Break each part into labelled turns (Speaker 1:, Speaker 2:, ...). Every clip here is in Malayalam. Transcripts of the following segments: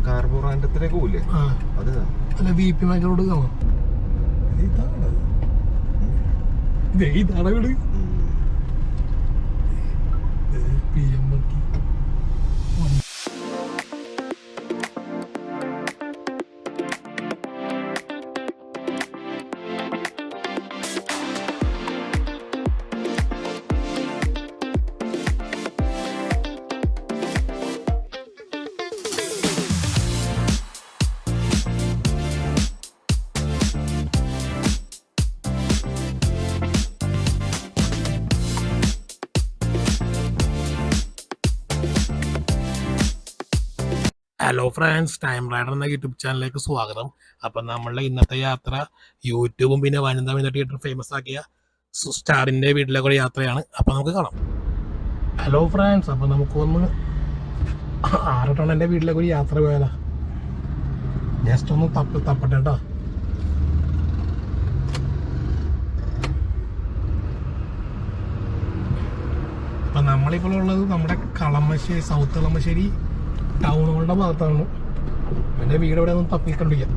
Speaker 1: കാർബോറാൻഡത്തിലേക്ക് പോവില്ലേ? അത്
Speaker 2: അല്ല വി പി മേഖലോട് കാണാം. ഇതാണ് വീട്. ഹലോ ഫ്രണ്ട്സ്, ടൈം റൈഡർ എന്ന യൂട്യൂബ് ചാനലിലേക്ക് സ്വാഗതം. അപ്പം നമ്മളുടെ ഇന്നത്തെ യാത്ര യൂട്യൂബും പിന്നെ വനിതാ വിനോദ തിയേറ്റർ ഫേമസ് ആക്കിയ സ്റ്റാറിൻ്റെ വീട്ടിലേക്കുള്ള യാത്രയാണ്. അപ്പം നമുക്ക് കാണാം. ഹലോ ഫ്രണ്ട്സ്, അപ്പം നമുക്കൊന്ന് ആറട്ടണ്ണൻ്റെ വീട്ടിലേക്ക് ഒരു യാത്ര പോയാലോ? ജസ്റ്റ് ഒന്ന് തപ്പട്ടെ കേട്ടോ. അപ്പം നമ്മളിപ്പോൾ ഉള്ളത് നമ്മുടെ കളമശ്ശേരി, സൗത്ത് കളമശ്ശേരി ടൗണുകളുടെ ഭാഗത്താണ്. എൻ്റെ വീട് ഇവിടെ ഒന്ന് തപ്പിക്കണ്ടിരിക്കാം.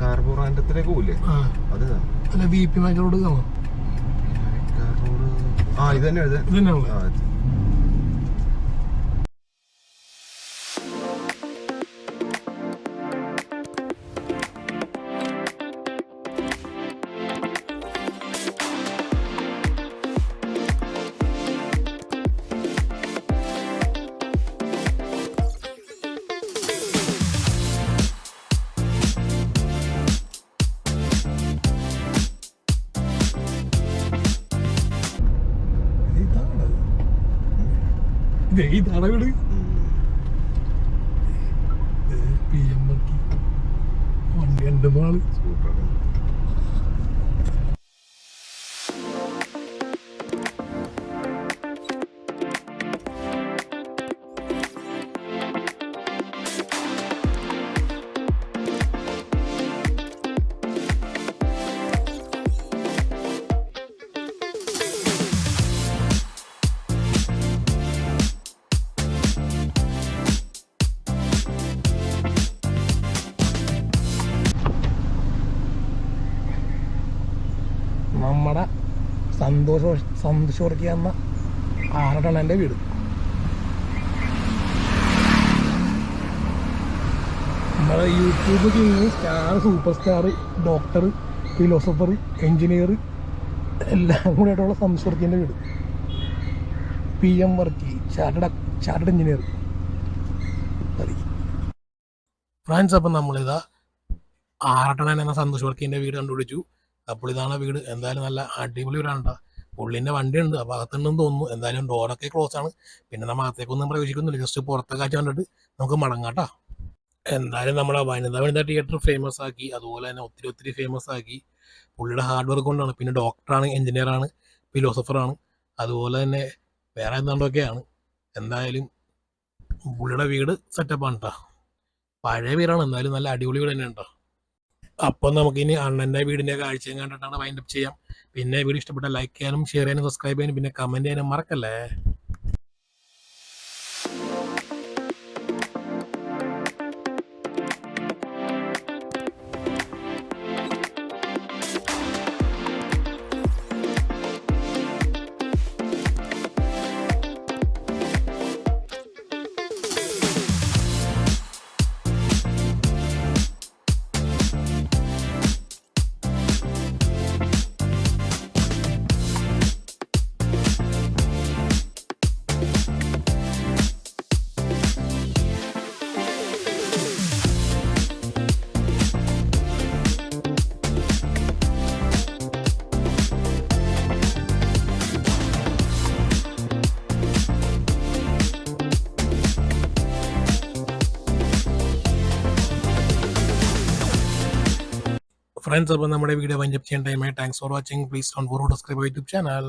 Speaker 1: കാർബോറാൻഡത്തിലേക്ക് പോവില്ലേ? അത്
Speaker 2: അല്ല വി പി മേഖലോട് കാണാം.
Speaker 1: ഇത് തന്നെയാണ്.
Speaker 2: ഇതാണ് വീട്. PM വണ്ടി രണ്ട് നാള്
Speaker 1: സൂപ്പറാണ്.
Speaker 2: നമ്മുടെ സന്തോഷ് എന്ന ആറട്ടണ്ണൻ്റെ വീട്. നമ്മുടെ YouTube king, star, super star, doctor, philosopher, engineer എല്ലാം കൂടെ ആയിട്ടുള്ള സന്തോഷിൻ്റെ വീട്. PM Varkey, chartered engineer. Friends, അപ്പം നമ്മളിതാ ആറട്ടണ്ണൻ എന്ന സന്തോഷ് വർക്കിൻ്റെ വീട് കണ്ടുപിടിച്ചു. അപ്പോൾ ഇതാണ് വീട്. എന്തായാലും നല്ല അടിപൊളി വീടാണ് കേട്ടോ. പുള്ളിൻ്റെ വണ്ടിയുണ്ട്, അപ്പോൾ അകത്തുണ്ടെന്ന് തോന്നുന്നു. എന്തായാലും ഡോറൊക്കെ ക്ലോസ് ആണ്. പിന്നെ നമ്മൾ അകത്തേക്കൊന്നും പ്രവേശിക്കുന്നില്ല, ജസ്റ്റ് പുറത്തെ കാഴ്ച കണ്ടിട്ട് നമുക്ക് മടങ്ങാട്ടോ. എന്തായാലും നമ്മളെ വനിതാ തിയേറ്റർ ഫേമസ് ആക്കി, അതുപോലെ തന്നെ ഒത്തിരി ഫേമസ് ആക്കി. പുള്ളിയുടെ ഹാർഡ് വർക്ക് കൊണ്ടാണ്. പിന്നെ ഡോക്ടറാണ്, എഞ്ചിനീയറാണ്, ഫിലോസഫറാണ്, അതുപോലെ തന്നെ വേറെ എന്താണ്ടൊക്കെയാണ്. എന്തായാലും പുള്ളിയുടെ വീട് സെറ്റപ്പാണ് കേട്ടോ. പഴയ വീടാണ്, എന്തായാലും നല്ല അടിപൊളി വീട് തന്നെയാണ് കേട്ടോ. അപ്പം നമുക്കിനി അണ്ണൻ്റെ വീടിൻ്റെ കാഴ്ചയും കണ്ടിട്ടാണ് വൈൻഡപ്പ് ചെയ്യാം. പിന്നെ വീഡിയോ ഇഷ്ടപ്പെട്ട ലൈക്ക് ചെയ്യാനും ഷെയർ ചെയ്യാനും സബ്സ്ക്രൈബ് ചെയ്യാനും പിന്നെ കമൻറ്റ് ചെയ്യാനും മറക്കല്ലേ. ഫ്രണ്ട്സ്, അപ്പോൾ നമ്മുടെ വീഡിയോ വൈൻഡപ്പ് ചെയ്യാൻ ടൈമായി. Thanks for watching. Please don't forget to subscribe YouTube channel.